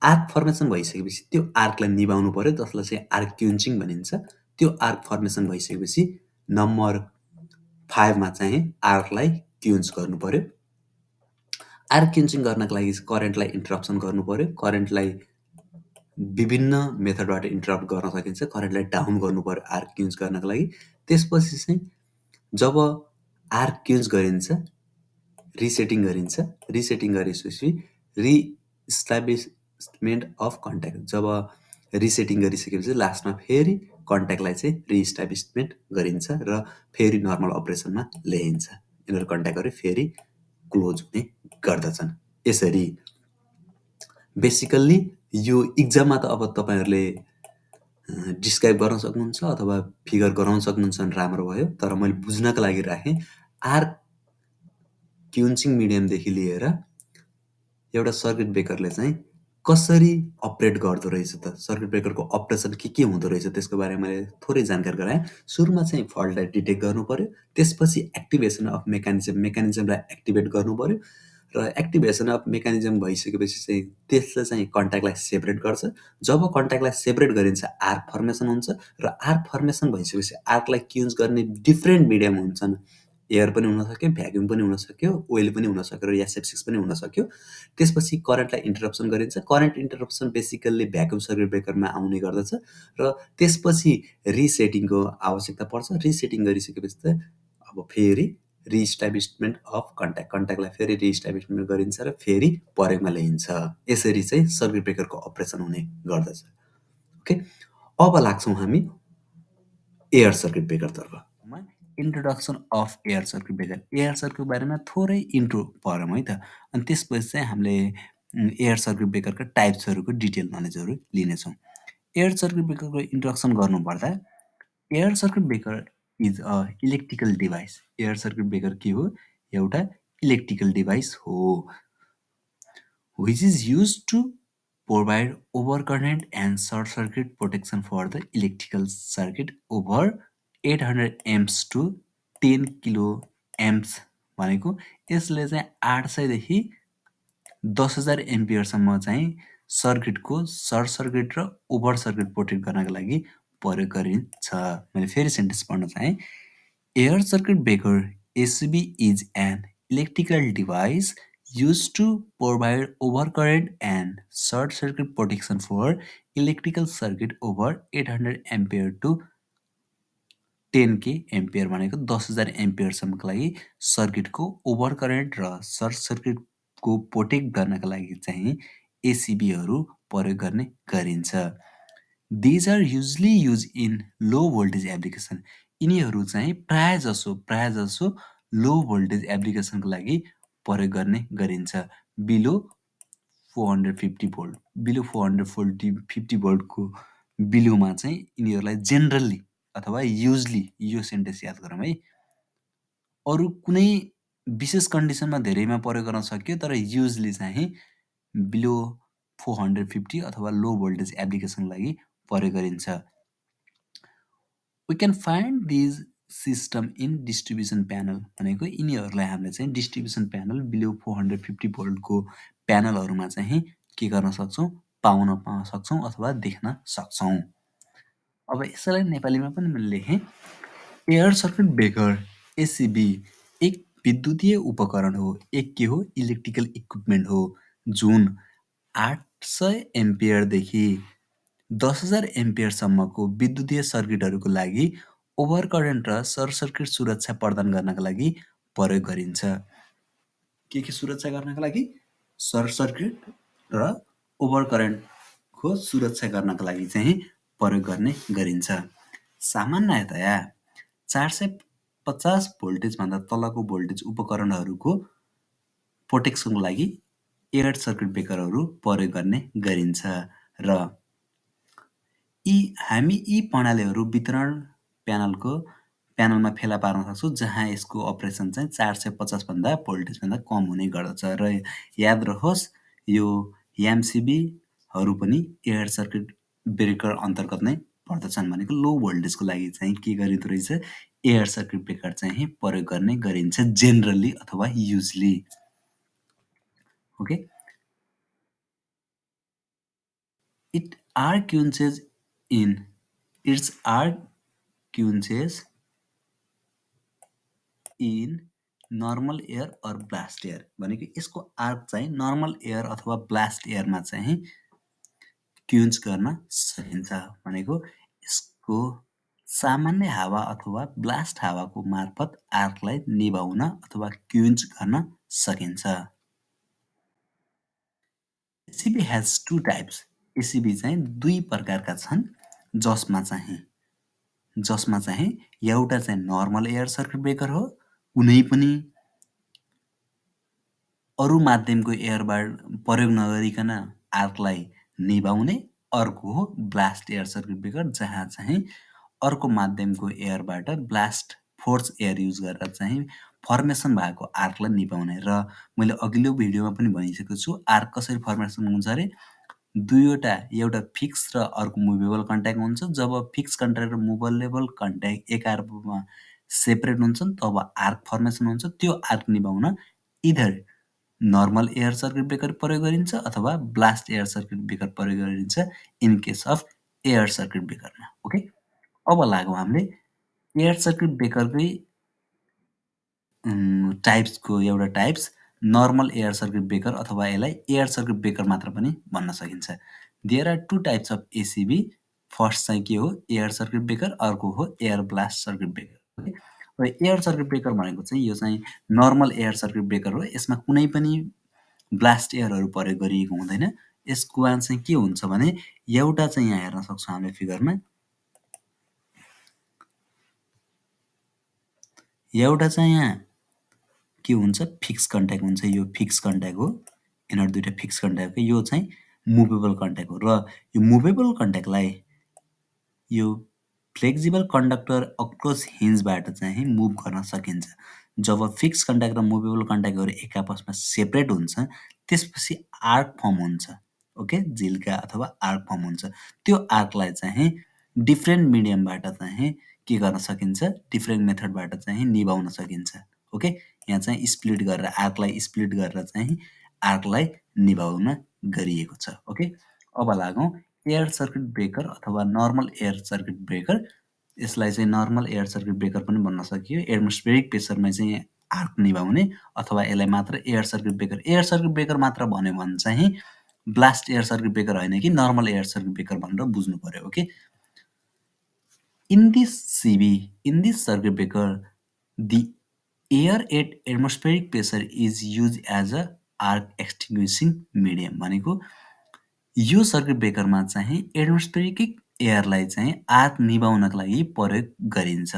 आर्क फर्मेसन भइसकेपछि त्यो आर्कलाई निभाउनु पर्यो, जसलाई चाहिँ आर्क क्युन्चिङ भनिन्छ। त्यो आर्क फर्मेसन भइसकेपछि नम्बर 5 मा चाहिँ आर्कलाई क्युन्च गर्नु पर्यो। आर्क क्युन्चिङ गर्नको लागि करेन्टलाई इन्टरप्सन गर्नुपऱ्यो। करेन्टलाई विभिन्न मेथडबाट इन्टरप्ट गर्न सकिन्छ। करेन्टलाई डाउन गर्नुपऱ्यो आर्क क्युन्च गर्नको लागि। त्यसपछि चाहिँ जब आर्क क्युन्च गरिन्छ, रिसेटिङ गरिन्छ। रिसेटिङ गरिसकेपछि रिइस्टाब्लिसमेन्ट अफ कन्ट्याक्ट, जब रिसेटिङ गरिसकेपछि लास्टमा फेरि कन्ट्याक्टलाई चाहिँ रिइस्टाब्लिसमेन्ट गरिन्छ र फेरि नर्मल अपरेसनमा ल्याइन्छ। यिनीहरू कन्ट्याक्टहरू फेरि क्लोज हुने गर्दछन्। यसरी बेसिकल्ली यो इक्जाममा त अब तपाईँहरूले डिस्क्राइब गर्न सक्नुहुन्छ अथवा फिगर गराउन सक्नुहुन्छ भने राम्रो भयो। तर मैले बुझ्नका लागि राखेँ। आर्क क्युन्चिङ मिडियमदेखि लिएर एउटा सर्किट ब्रेकरले चाहिँ कसरी अपरेट गर्दो रहेछ त, सर्किट ब्रेकरको अपरेसन के हुँदो रहेछ त्यसको बारेमा मैले थोरै जानकारी गराएँ। सुरुमा चाहिँ फल्टलाई डिटेक्ट गर्नुपऱ्यो। त्यसपछि एक्टिभेसन अफ मेकानिजमलाई एक्टिभेट गर्नुपऱ्यो र एक्टिभेसन अफ मेकानिजम भइसकेपछि चाहिँ त्यसले चाहिँ कन्ट्याक्टलाई सेपरेट गर्छ। जब कन्ट्याक्टलाई सेपरेट गरिन्छ आर्क फर्मेसन हुन्छ र आर्क फर्मेसन भइसकेपछि आर्कलाई क्युन्च गर्ने डिफ्रेन्ट मिडियम हुन्छन्। एयर पनि हुनसक्यो, भ्याक्युम पनि हुनसक्यो, ओइल पनि हुनसक्यो र SF6 पनि हुनसक्यो। त्यसपछि करेन्टलाई इन्टरप्सन गरिन्छ। Current interruption basically vacuum circuit ब्रेकरमा आउने गर्दछ र त्यसपछि रिसेटिङको आवश्यकता पर्छ। रिसेटिङ गरिसकेपछि चाहिँ अब फेरि रिइस्टाब्लिसमेन्ट अफ कन्ट्याक्टलाई फेरि रिइस्टाब्लिसमेन्ट गरिन्छ र फेरि प्रयोगमा ल्याइन्छ। यसरी चाहिँ सर्किट ब्रेकरको अपरेसन हुने गर्दछ। ओके, अब लाग्छौँ हामी एयर सर्किट ब्रेकरतर्फ। Introduction of air circuit breaker. Air सर्किटको बारेमा थोरै इन्ट्रो पढौँ है त। अनि त्यसपछि चाहिँ हामीले एयर सर्किट ब्रेकरका टाइप्सहरूको डिटेल नलेजहरू लिनेछौँ। एयर सर्किट ब्रेकरको इन्ट्रोडक्सन गर्नुपर्दा air circuit breaker is a electrical device. Air circuit breaker के हो? एउटा इलेक्ट्रिकल डिभाइस हो which is used to provide overcurrent and short circuit protection for the electrical circuit over 800 amps to 10 kilo amps भनेको यसले चाहिँ 800 देखि 10,000 एम्पियरसम्म चाहिँ सर्किटको short circuit र ओभर सर्किट प्रोटेक्ट गर्नको लागि प्रयोग गरिन्छ। मैले फेरि सेन्टेन्स पढ्न चाहेँ। Air circuit breaker ACB is an electrical device used to provide overcurrent and short circuit protection for electrical circuit over 800 ampere to 10K ampere भनेको 10,000 एम्पियरसम्मको लागि सर्किटको ओभर करेन्ट र सर्ट सर्किटको प्रोटेक्ट गर्नका लागि चाहिँ एसिबीहरू प्रयोग गर्ने गरिन्छ। These are usually use in low voltage application. यिनीहरू चाहिँ प्राय जसो लो भोल्टेज एप्लिकेसनको लागि प्रयोग गर्ने गरिन्छ। बिलो 450 भोल्ट, बिलो 450 भोल्टको बिलोमा चाहिँ यिनीहरूलाई जेनरली अथवा युजली, यो सेन्टेन्स याद गरौँ है। अरू कुनै विशेष कन्डिसनमा धेरैमा प्रयोग गर्न सक्यो, तर युजली चाहिँ बिलो 450 अथवा लो भोल्टेज एप्लिकेसनको लागि प्रयोग गरिन्छ। We can find these system in distribution panel भनेको यिनीहरूलाई हामीले चाहिँ डिस्ट्रिब्युसन प्यानल बिलो 450 भोल्टको प्यानलहरूमा चाहिँ के गर्न सक्छौँ? पाउन सक्छौँ अथवा देख्न सक्छौँ। अब यसलाई नेपालीमा पनि मैले लेखेँ। एयर सर्किट ब्रेकर एसिबी एक विद्युतीय उपकरण हो। एक के हो? इलेक्ट्रिकल इक्विपमेन्ट हो जुन 800 एम्पियरदेखि 10,000 एम्पियरसम्मको विद्युतीय सर्किटहरूको लागि ओभर करेन्ट र सर्ट सर्किट सुरक्षा प्रदान गर्नका लागि प्रयोग गरिन्छ। के सुरक्षा गर्नका लागि? सर्ट सर्किट र ओभर करेन्टको सुरक्षा गर्नका लागि चाहिँ प्रयोग गर्ने गरिन्छ। सामान्यतया 450 भोल्टेजभन्दा तलको भोल्टेज उपकरणहरूको प्रोटेक्सनको लागि एयर सर्किट ब्रेकरहरू प्रयोग गर्ने गरिन्छ र हामी यी प्रणालीहरू वितरण प्यानलमा फेला पार्न सक्छौँ जहाँ यसको अपरेसन चाहिँ 450 भन्दा भोल्टेजभन्दा कम हुने गर्दछ। र याद रहोस् यो एमसिबीहरू पनि एयर सर्किट ब्रेकर अन्तर्गत नै पर्दछन्। भनेको लो भोल्टेजको लागि चाहिँ के गरिँदो रहेछ? एयर सर्किट ब्रेकर चाहिँ प्रयोग गर्ने गरिन्छ जेनरली अथवा usually. Okay, its arc quenches in normal air or blast air भनेको यसको आर्क चाहिँ नर्मल एयर अथवा ब्लास्ट एयरमा चाहिँ क्युन्च गर्न सकिन्छ भनेको यसको सामान्य हावा अथवा ब्लास्ट हावाको मार्फत आर्कलाई निभाउन अथवा क्युन्च गर्न सकिन्छ। ACB has to types. ACB चाहिँ दुई प्रकारका छन् जसमा चाहिँ एउटा चाहिँ नर्मल एयर सर्किट ब्रेकर हो, कुनै पनि अरू माध्यमको एयरबाट प्रयोग नगरिकन आर्कलाई निभाउने। अर्को हो ब्लास्ट एयर सर्किट ब्रेकर जहाँ चाहिँ अर्को माध्यमको एयरबाट ब्लास्ट फोर्स एयर युज गरेर चाहिँ फर्मेसन भएको आर्कलाई निभाउने। र मैले अघिल्लो भिडियोमा पनि भनिसकेको छु आर्क कसरी फर्मेसन हुन्छ अरे दुईवटा एउटा फिक्स र अर्को मुभेबल कन्ट्याक्ट हुन्छ। जब फिक्स कन्ट्याक्ट र मुभेबल कन्ट्याक्ट एक आर्कमा सेपरेट हुन्छन् तब आर्क फर्मेसन हुन्छ। त्यो आर्क निभाउन इधर नर्मल एयर सर्किट ब्रेकर प्रयोग गरिन्छ अथवा ब्लास्ट एयर सर्किट ब्रेकर प्रयोग गरिन्छ in case of air circuit ब्रेकरमा। ओके, अब लागौँ हामीले एयर सर्किट ब्रेकरकै टाइप्सको एउटा types normal air circuit breaker अथवा यसलाई एयर सर्किट ब्रेकर मात्र पनि भन्न सकिन्छ। There are two types of ACB. First चाहिँ के हो एयर सर्किट ब्रेकर, अर्को हो air blast circuit breaker. Okay, र एयर सर्किट ब्रेकर भनेको चाहिँ यो चाहिँ नर्मल एयर सर्किट ब्रेकर हो। यसमा कुनै पनि ब्लास्ट एयरहरू प्रयोग गरिएको हुँदैन। यसको चाहिँ के हुन्छ भने एउटा चाहिँ यहाँ हेर्न सक्छौँ हामीले फिगरमा, एउटा चाहिँ यहाँ के हुन्छ फिक्स कन्ट्याक्ट हुन्छ। यो फिक्स कन्ट्याक्ट हो, यिनीहरू दुईटा फिक्स कन्ट्याक्ट हो। यो चाहिँ मुभेबल कन्ट्याक्ट हो र यो मुभेबल कन्ट्याक्टलाई यो फ्लेक्सिबल कन्डक्टर अक्रोस हिन्जबाट चाहिँ मुभ गर्न सकिन्छ। जब फिक्स कन्ट्याक्ट र मुभेबल कन्ट्याक्टहरू एक आपसमा सेपरेट हुन्छ त्यसपछि आर्क फर्म हुन्छ। ओके, झिल्का अथवा आर्क फर्म हुन्छ। त्यो आर्कलाई चाहिँ डिफ्रेन्ट मिडियमबाट चाहिँ के गर्न सकिन्छ, डिफ्रेन्ट मेथडबाट चाहिँ निभाउन सकिन्छ। ओके, यहाँ चाहिँ स्प्लिट गरेर आर्कलाई स्प्लिट गरेर चाहिँ आर्कलाई निभाउन गरिएको छ। ओके, अब लागौँ एयर सर्किट ब्रेकर अथवा नर्मल एयर सर्किट ब्रेकर। यसलाई चाहिँ नर्मल एयर सर्किट ब्रेकर पनि भन्न सकियो। एटमोस्फेरिक प्रेसरमा चाहिँ आर्क निभाउने अथवा यसलाई मात्र air circuit breaker. Air circuit breaker मात्र भन्यो भने चाहिँ ब्लास्ट एयर सर्किट ब्रेकर होइन कि नर्मल एयर सर्किट ब्रेकर भनेर बुझ्नु पर्यो। Okay, in this circuit breaker the air at atmospheric pressure is used as a arc extinguishing medium। भनेको यो सर्किट ब्रेकरमा चाहिँ एटमोस्फेरिक एयरलाई चाहिँ आर्क निभाउनको लागि प्रयोग गरिन्छ।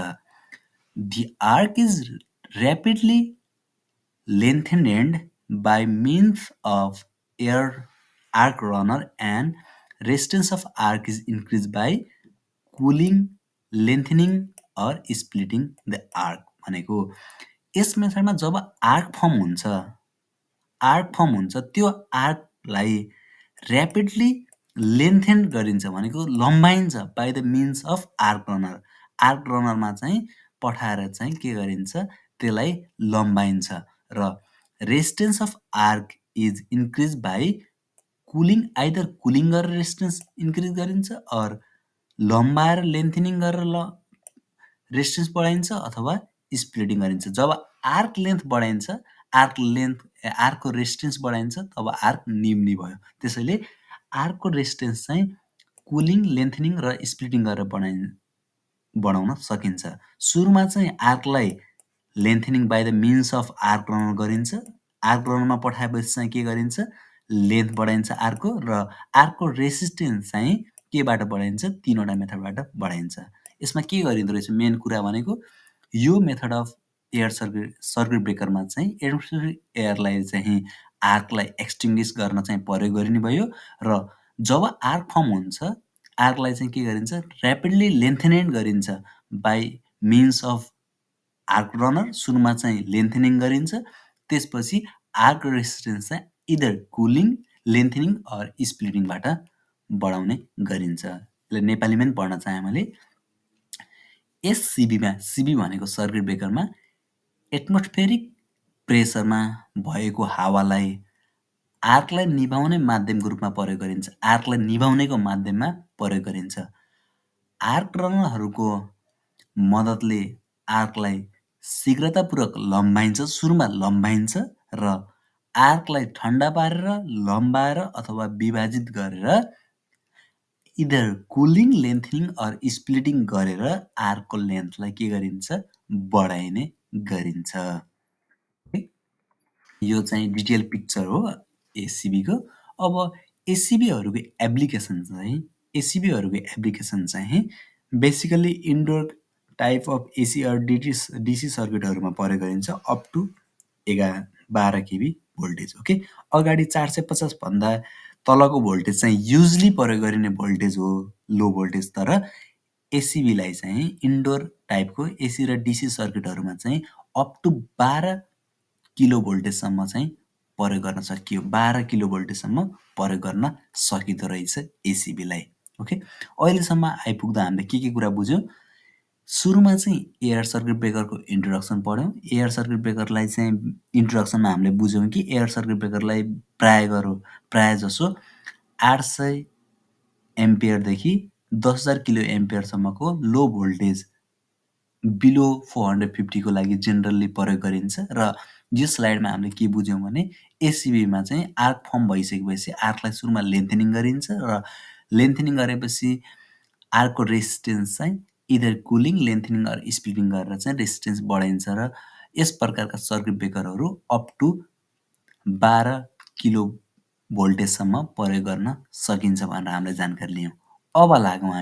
The arc is rapidly lengthened by means of air arc runner and resistance of arc is increased by cooling, lengthening or splitting the arc। भनेको यस मेथडमा जब arc form हुन्छ त्यो आर्कलाई ऱ्यापिडली लेन्थेन गरिन्छ भनेको लम्बाइन्छ by the means of arc runner. Arc रनरमा चाहिँ पठाएर चाहिँ के गरिन्छ त्यसलाई लम्बाइन्छ र resistance of arc is increase by cooling. Either cooling गरेर रेजिस्टेन्स इन्क्रिज गरिन्छ अर लम्बाएर लेन्थेनिङ गरेर रेजिस्टेन्स बढाइन्छ अथवा स्प्लिटिङ गरिन्छ। जब आर्क लेन्थ बढाइन्छ, आर्कको रेजिस्टेन्स बढाइन्छ तब आर्क निम्नि भयो। त्यसैले आर्कको रेजिस्टेन्स चाहिँ कुलिङ, लेन्थनिङ र स्प्लिटिङ गरेर बढाउन सकिन्छ। सुरुमा चाहिँ आर्कलाई lengthening by the means of arc runner गरिन्छ। आर्क रनरमा पठाएपछि चाहिँ के गरिन्छ लेन्थ बढाइन्छ आर्कको र आर्कको रेजिस्टेन्स चाहिँ केबाट बढाइन्छ तीनवटा मेथडबाट बढाइन्छ। यसमा के गरिँदो रहेछ मेन कुरा भनेको यो मेथड अफ एयर सर्किट ब्रेकरमा चाहिँ एटमोस्फेरिक एयरलाई चाहिँ आर्कलाई एक्सटिङ्ग्विस गर्न चाहिँ प्रयोग गरिने भयो र जब आर्क फर्म हुन्छ आर्कलाई चाहिँ के गरिन्छ ऱ्यापिडली लेन्थेनेट गरिन्छ by means of arc runner. सुरुमा चाहिँ लेन्थेनिङ गरिन्छ, त्यसपछि आर्क रेजिस्टेन्स चाहिँ इदर कुलिङ, लेन्थेनिङ अर स्प्लिटिङबाट बढाउने गरिन्छ। यसलाई नेपालीमा पनि पढ्न चाहे मैले। सिबी भनेको सर्किट ब्रेकरमा एटमोस्फेरिक प्रेसरमा भएको हावालाई आर्कलाई निभाउने माध्यमको रूपमा प्रयोग गरिन्छ। आर्कलाई निभाउनेको माध्यममा प्रयोग गरिन्छ। आर्क रनरहरूको मद्दतले आर्कलाई शीघ्रतापूर्वक लम्बाइन्छ, सुरुमा लम्बाइन्छ र आर्कलाई ठन्डा पारेर, लम्बाएर अथवा विभाजित गरेर इदर कुलिङ, लेन्थनिङ अर स्प्लिटिङ गरेर आर्कको लेन्थलाई के गरिन्छ? बढाइने गरिन्छ। यो चाहिँ डिटेल पिक्चर हो एसिबीको। अब एसिबीहरूको एप्लिकेसन चाहिँ basically indoor type of AC or DC सर्किटहरूमा प्रयोग गरिन्छ up to 12 KB voltage. Okay, अगाडि 450 भन्दा तलको भोल्टेज चाहिँ युजली प्रयोग गरिने भोल्टेज हो, लो भोल्टेज। तर एसिबीलाई चाहिँ इन्डोर टाइपको एसी र डिसी सर्किटहरूमा चाहिँ अप टु 12 किलो भोल्टेजसम्म चाहिँ प्रयोग गर्न सकियो। 12 किलो भोल्टेजसम्म प्रयोग गर्न सकिँदो रहेछ एसिबीलाई। ओके, अहिलेसम्म आइपुग्दा हामीले के कुरा बुझ्यौँ? सुरुमा चाहिँ एयर सर्किट ब्रेकरको इन्ट्रोडक्सन पढ्यौँ। एयर सर्किट ब्रेकरलाई चाहिँ इन्ट्रोडक्सनमा हामीले बुझ्यौँ कि एयर सर्किट ब्रेकरलाई प्राय जसो 800 एम्पियरदेखि 10,000 किलो एम्पियरसम्मको लो भोल्टेज बिलो 450 को लागि जेनरली प्रयोग गरिन्छ। र यो स्लाइडमा हामीले के बुझ्यौँ भने एसिबीमा चाहिँ आर्क फर्म भइसकेपछि आर्कलाई सुरुमा लेन्थनिङ गरिन्छ र लेन्थनिङ गरेपछि आर्कको रेसिस्टेन्स चाहिँ इदर कुलिङ, लेन्थनिङ अर स्प्लिटिङ गरेर चाहिँ रेसिस्टेन्स बढाइन्छ र यस प्रकारका सर्किट ब्रेकरहरू अप टु 12 किलो भोल्टेजसम्म प्रयोग गर्न सकिन्छ भनेर हामीले जानकारी लियौँ। अब लागौँ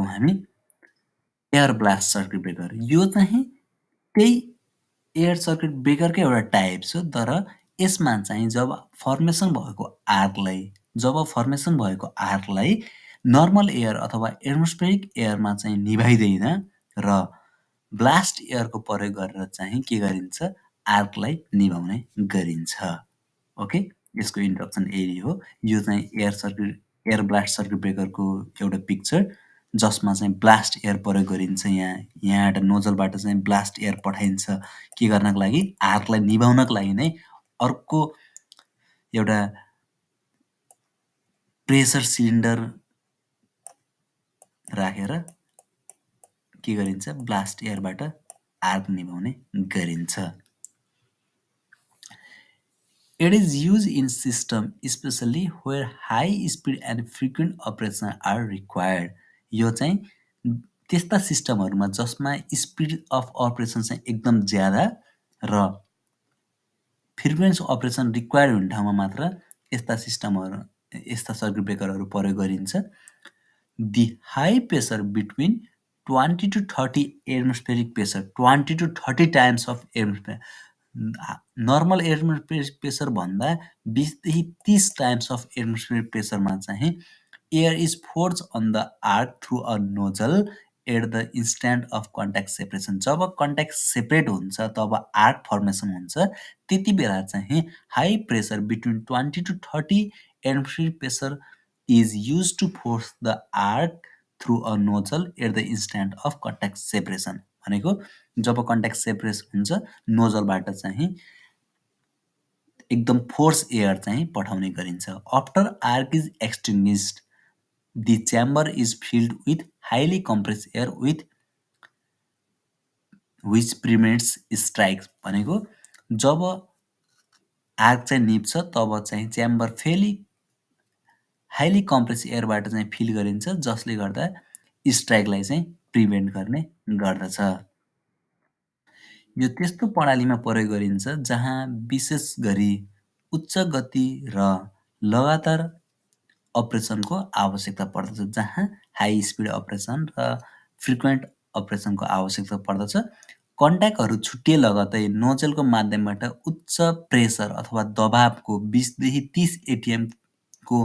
हामी एयर ब्लास्ट सर्किट ब्रेकर। यो चाहिँ त्यही एयर सर्किट ब्रेकरकै एउटा टाइप छ, तर यसमा चाहिँ जब फर्मेसन भएको आर्कलाई नर्मल एयर अथवा एटमोस्फेरिक एयरमा चाहिँ निभाइँदैन र ब्लास्ट एयरको प्रयोग गरेर चाहिँ के गरिन्छ? आर्कलाई निभाउने गरिन्छ। ओके, यसको इन्ट्रोडक्सन यही हो। यो चाहिँ एयर ब्लास्ट सर्किट ब्रेकरको एउटा पिक्चर, जसमा चाहिँ ब्लास्ट एयर प्रयोग गरिन्छ। यहाँ एउटा नोजलबाट चाहिँ ब्लास्ट एयर पठाइन्छ के गर्नको लागि? आर्कलाई निभाउनको लागि नै। अर्को एउटा प्रेसर सिलिन्डर राखेर के गरिन्छ? ब्लास्ट एयरबाट आर्क निभाउने गरिन्छ। It is used in system especially where high speed and frequent operation are required. यो चाहिँ त्यस्ता सिस्टमहरूमा जसमा स्पिड अफ अपरेसन चाहिँ एकदम ज्यादा र फ्रिक्वेन्स अपरेसन रिक्वायर्ड हुने ठाउँमा मात्र यस्ता सर्किट ब्रेकरहरू प्रयोग गरिन्छ। The high pressure between 20 to 30 atmospheric pressure, 20 to 30 times of atmosphere, normal atmosphere pressure भन्दा 20 देखि 30 टाइम्स अफ एटमोस्फियर प्रेसरमा चाहिँ air is force on the arc through a nozzle at the instant of contact separation. जब contact separate हुन्छ तब arc formation हुन्छ। त्यति बेला चाहिँ high pressure between 20 to 30 atmosphere pressure is use to force the arc through a nozzle at the instant of contact separation. भनेको जब contact separation हुन्छ नोजलबाट चाहिँ एकदम फोर्स एयर चाहिँ पठाउने गरिन्छ। After arc is extinguished, the chamber is filled with highly compress air with which prevents strikes. भनेको जब आर्क चाहिँ निप्छ तब चाहिँ च्याम्बर फेरि हाइली कम्प्रेस एयरबाट चाहिँ फिल गरिन्छ, जसले गर्दा स्ट्राइकलाई चाहिँ प्रिभेन्ट गर्ने गर्दछ। यो त्यस्तो प्रणालीमा प्रयोग गरिन्छ जहाँ विशेष गरी उच्च गति र लगातार अपरेसनको आवश्यकता पर्दछ, जहाँ हाई स्पिड अपरेसन र फ्रिक्वेन्ट अपरेसनको आवश्यकता पर्दछ। कन्ट्याक्टहरू छुट्टिए लगतै नोजलको माध्यमबाट उच्च प्रेसर अथवा दबावको 20 देखि 30 एटिएमको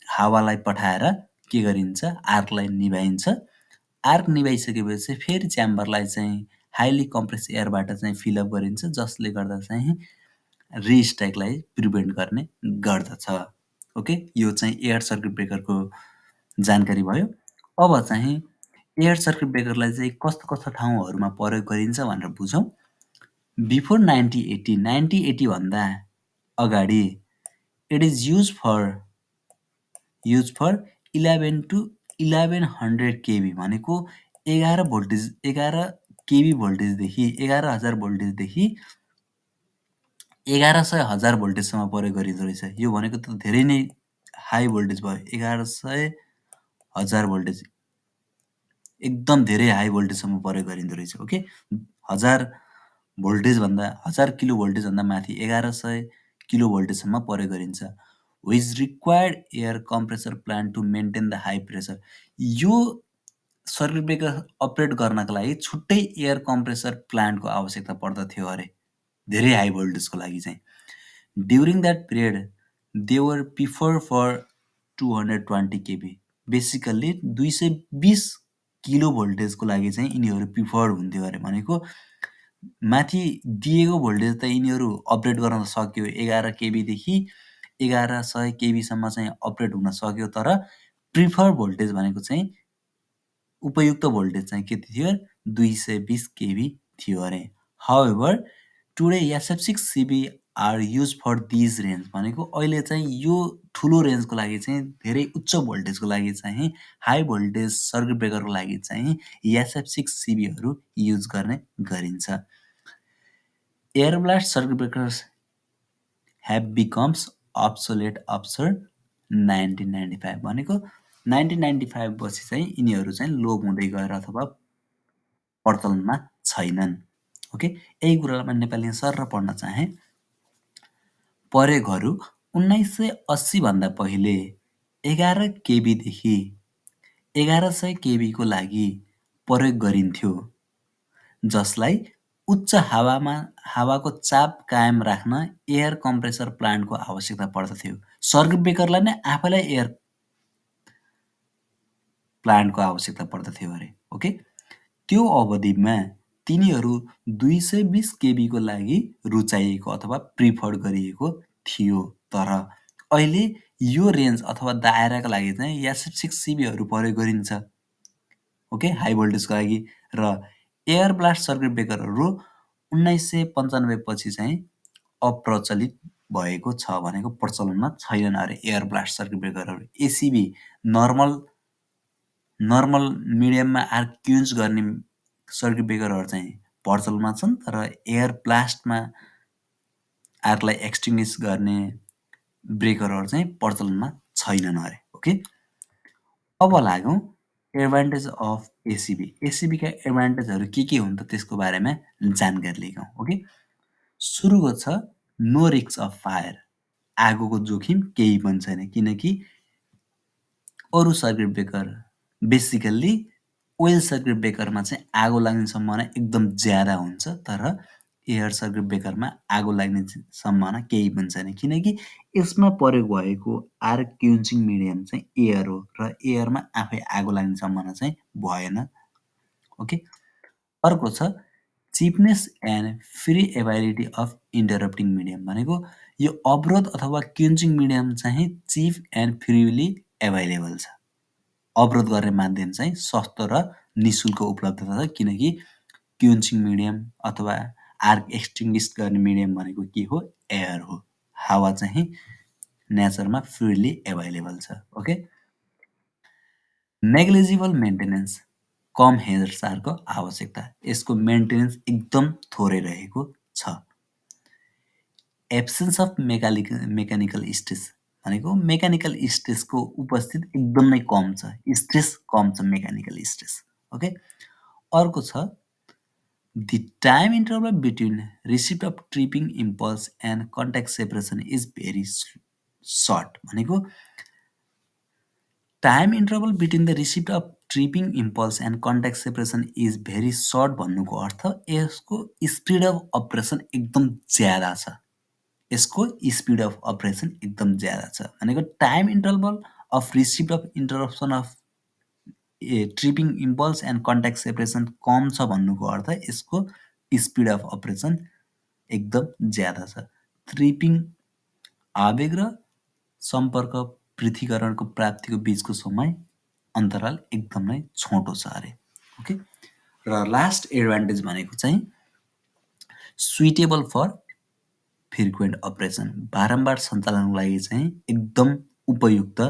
हावालाई पठाएर के गरिन्छ? आर्कलाई निभाइन्छ। आर्क निभाइसकेपछि फेरि च्याम्बरलाई चाहिँ हाइली कम्प्रेस एयरबाट चाहिँ फिलअप गरिन्छ, जसले गर्दा चाहिँ रिस्ट्राइकलाई प्रिभेन्ट गर्ने गर्दछ। ओके, यो चाहिँ एयर सर्किट ब्रेकरको जानकारी भयो। अब चाहिँ एयर सर्किट ब्रेकरलाई चाहिँ कस्तो ठाउँहरूमा प्रयोग गरिन्छ भनेर बुझौँ। बिफोर 1980 भन्दा अगाडि it is use for 11 to 1100 KB भनेको 11 केभी भोल्टेजदेखि 11,000 भोल्टेजदेखि 1100,000 भोल्टेजसम्म प्रयोग गरिँदो रहेछ। यो भनेको त धेरै नै हाई भोल्टेज भयो। 1100 1000 भोल्टेज एकदम धेरै हाई भोल्टेजसम्म प्रयोग गरिँदो रहेछ। ओके, 1000 भोल्टेजभन्दा 1000 किलो भोल्टेजभन्दा माथि 1100 किलो भोल्टेजसम्म प्रयोग गरिन्छ। Which required air compressor plant to maintain the high pressure. यो सर्किट ब्रेकर अपरेट गर्नका लागि छुट्टै एयर कम्प्रेसर प्लान्टको आवश्यकता पर्दथ्यो अरे, धेरै हाई भोल्टेजको लागि चाहिँ। During that period they were prefer for 220 KB. Basically 220 kilo भोल्टेजको लागि चाहिँ यिनीहरू प्रिफर्ड हुन्थ्यो अरे। भनेको माथि दिएको भोल्टेज त यिनीहरू अपरेट गर्न सक्यो, 11 केबीदेखि 1100 केबीसम्म चाहिँ अपरेट हुन सक्यो, तर प्रिफर भोल्टेज भनेको चाहिँ उपयुक्त भोल्टेज चाहिँ के थियो, 220 केबी थियो अरे। However today SF6 CB are use for these range. भनेको अहिले चाहिँ यो ठुलो रेन्जको लागि चाहिँ, धेरै उच्च भोल्टेजको लागि चाहिँ, हाई भोल्टेज सर्किट ब्रेकरको लागि चाहिँ SF6 CBहरू युज गर्ने गरिन्छ। Air blast circuit breakers have becomes obsolete after 1995। भनेको 1995 पछि चाहिँ यिनीहरू चाहिँ लोप हुँदै गएर अथवा प्रचलनमा छैनन्। ओके, यही कुरालाई मैले नेपालीमा सरर पढ्न चाहेँ। प्रयोगहरू 1980 भन्दा पहिले 11 केबीदेखि 1100 केबीको लागि प्रयोग गरिन्थ्यो, जसलाई उच्च हावाको चाप कायम राख्न एयर कम्प्रेसर प्लान्टको आवश्यकता पर्दथ्यो। सर्किट ब्रेकरलाई नै आफैलाई एयर प्लान्टको आवश्यकता पर्दथ्यो अरे। ओके, त्यो अवधिमा तिनीहरू 220 केबीको लागि रुचाइएको अथवा प्रिफर्ड गरिएको थियो, तर अहिले यो रेन्ज अथवा दायराका लागि चाहिँ SF6 CBहरू प्रयोग गरिन्छ। ओके, हाई भोल्टेजको लागि। र एयर ब्लास्ट सर्किट ब्रेकरहरू 1995 पछि चाहिँ अप्रचलित भएको छ, भनेको प्रचलनमा छैनन् अरे एयर ब्लास्ट सर्किट ब्रेकरहरू। एसिबी नर्मल मिडियममा आर्क क्युन्च गर्ने सर्किट ब्रेकरहरू चाहिँ प्रचलनमा छन्, तर एयर ब्लास्टमा आर्कलाई एक्सटिङ्ग्विस गर्ने ब्रेकरहरू चाहिँ प्रचलनमा छैनन् अरे। ओके, अब लागौँ एडभान्टेज अफ एसिबी। एसिबीका एडभान्टेजहरू के हुन् त त्यसको बारेमा जानकारी लिगौँ। ओके, सुरुको छ नो रिस्क अफ फायर। आगोको जोखिम केही पनि छैन, किनकि अरू circuit breaker basically oil circuit ब्रेकरमा चाहिँ आगो लाग्ने सम्भावना एकदम ज्यादा हुन्छ, तर एयर सर्किट ब्रेकरमा आगो लाग्ने सम्भावना केही पनि छैन, किनकि यसमा प्रयोग भएको आर्क क्युन्चिङ मिडियम चाहिँ एयर हो र एयरमा आफै आगो लाग्ने सम्भावना चाहिँ भएन। ओके, अर्को छ चिपनेस एन्ड फ्री एभाइलिटी अफ इन्टरप्टिङ मिडियम। भनेको यो अवरोध अथवा क्युन्चिङ मिडियम चाहिँ चिप एन्ड फ्रीली एभाइलेबल छ। अवरोध गर्ने माध्यम चाहिँ सस्तो र निःशुल्क उपलब्धता छ, किनकि क्युन्चिङ मिडियम अथवा आर्क एक्सटिङ्ग्विस गर्ने मिडियम भनेको के हो, एयर हो। हावा चाहिँ नेचरमा फ्रीली एभाइलेबल छ। ओके, नेग्लिजिबल मेन्टेनेन्स, कम हेरचाहको आवश्यकता, यसको मेन्टेनेन्स एकदम थोरै रहेको छ। एब्सेन्स अफ मेकानिकल स्ट्रेस, भनेको मेकानिकल स्ट्रेसको उपस्थित एकदम नै कम छ, स्ट्रेस कम छ, मेकानिकल स्ट्रेस। ओके, अर्को छ the time interval between receipt of tripping impulse and contact separation is very short. भनेको time interval between the receipt of tripping impulse and contact separation is very short भन्नुको अर्थ यसको speed of operation एकदम ज्यादा छ। यसको speed of operation एकदम ज्यादा छ, भनेको time interval of receipt of interruption of tripping impulse and contact separation कम छ भन्नुको अर्थ यसको स्पिड अफ अपरेसन एकदम ज्यादा छ। ट्रिपिङ आवेग र सम्पर्क पृथकीकरणको प्राप्तिको बीचको समय अन्तराल एकदमै छोटो छ अरे। ओके, र लास्ट एडभान्टेज भनेको चाहिँ सुइटेबल फर फ्रिक्वेन्ट अपरेसन, बारम्बार सञ्चालनको लागि चाहिँ एकदम उपयुक्त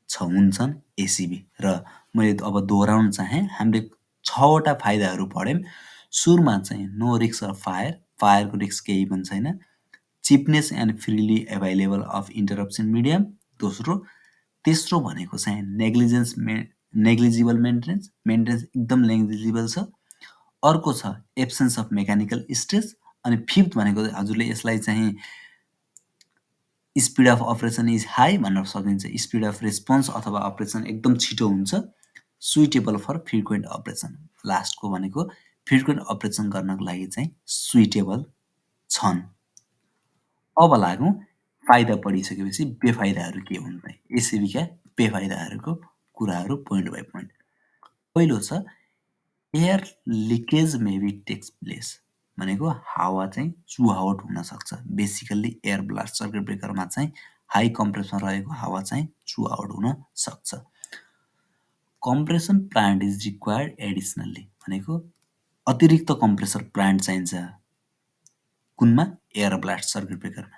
हुन्छन् एसिबी, र मैले अब दोहोऱ्याउन चाहेँ, हामीले 6 वटा फाइदाहरू पढ्यौँ। सुरुमा चाहिँ नो रिस्क अफ फायर, फायरको रिस्क केही पनि छैन। Cheapness and freely available of interruption medium, दोस्रो। तेस्रो भनेको चाहिँ नेग्लिजिबल मेन्टेनेन्स, मेन्टेनेन्स एकदम नेग्लिजिबल छ। अर्को छ एब्सेन्स अफ मेकानिकल स्ट्रेस। अनि फिफ्थ भनेको हजुरले यसलाई चाहिँ speed of operation is high भन्न सकिन्छ। स्पिड अफ रेस्पोन्स अथवा अपरेसन एकदम छिटो हुन्छ। सुइटेबल फर फ्रिक्वेन्ट अपरेसन, लास्टको भनेको फ्रिक्वेन्ट अपरेसन गर्नको लागि चाहिँ सुइटेबल छन्। अब लागौँ फाइदा पढिसकेपछि बेफाइदाहरू के हुन् त, एसिबीका बेफाइदाहरूको कुराहरू पोइन्ट बाई पोइन्ट। पहिलो छ air leakage maybe takes place, भनेको हावा चाहिँ चुहावट हुन सक्छ। बेसिकल्ली एयर ब्लास्ट सर्किट ब्रेकरमा चाहिँ हाई कम्प्रेसनमा रहेको हावा चाहिँ चुहावट हुन सक्छ। Compression plant is required additionally, भनेको अतिरिक्त कम्प्रेसर प्लान्ट चाहिन्छ। कुनमा? एयर ब्लास्ट सर्किट ब्रेकरमा।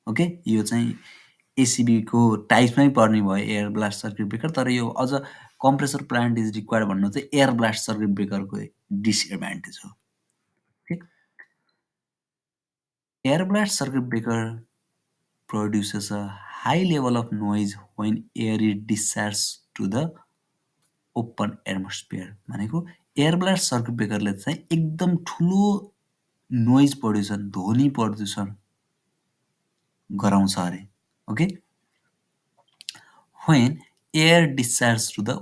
ओके, यो चाहिँ एसिबीको टाइप्समै पर्ने भयो एयर ब्लास्ट सर्किट ब्रेकर। तर यो अझ कम्प्रेसर प्लान्ट इज रिक्वायर्ड भन्नु चाहिँ एयर ब्लास्ट सर्किट ब्रेकरको डिसएडभान्टेज हो। Air blast circuit breaker produces a high level of noise when air is discharged to the open atmosphere, भनेको एयर ब्लास्ट सर्किट ब्रेकरले चाहिँ एकदम ठुलो नोइज प्रड्युसन, ध्वनि प्रदूषण गराउँछ अरे। Okay, when air discharged to the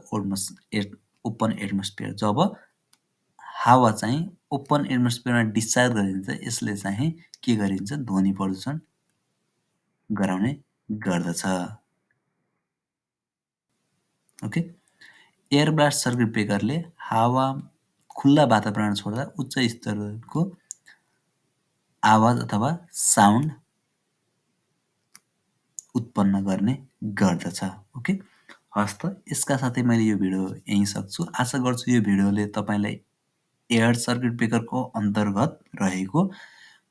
open atmosphere, जब हावा चाहिँ ओपन एटमोस्फियरमा डिस्चार्ज गरिन्छ यसले चाहिँ के गरिन्छ, ध्वनि प्रदूषण गराउने गर्दछ। ओके, एयर ब्लास्ट सर्किट ब्रेकरले हावा खुल्ला वातावरण छोड्दा उच्च स्तरको आवाज अथवा साउन्ड उत्पन्न गर्ने गर्दछ। ओके, हस् त, यसका साथै मैले यो भिडियो यहीँ सक्छु। आशा गर्छु यो भिडियोले तपाईँलाई एयर सर्किट ब्रेकरको अन्तर्गत रहेको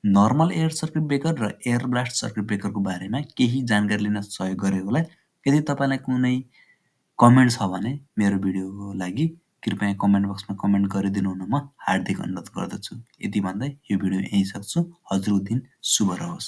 नर्मल एयर सर्किट ब्रेकर र एयर ब्लास्ट सर्किट ब्रेकरको बारेमा केही जानकारी लिन सहयोग गरेको होला। यदि तपाईँलाई कुनै कमेन्ट छ भने मेरो भिडियोको लागि कृपया कमेन्ट बक्समा कमेन्ट गरिदिनु हुन म हार्दिक अनुरोध गर्दछु। यति भन्दै यो भिडियो यहीँ सक्छु। हजुरको दिन शुभ रहोस्।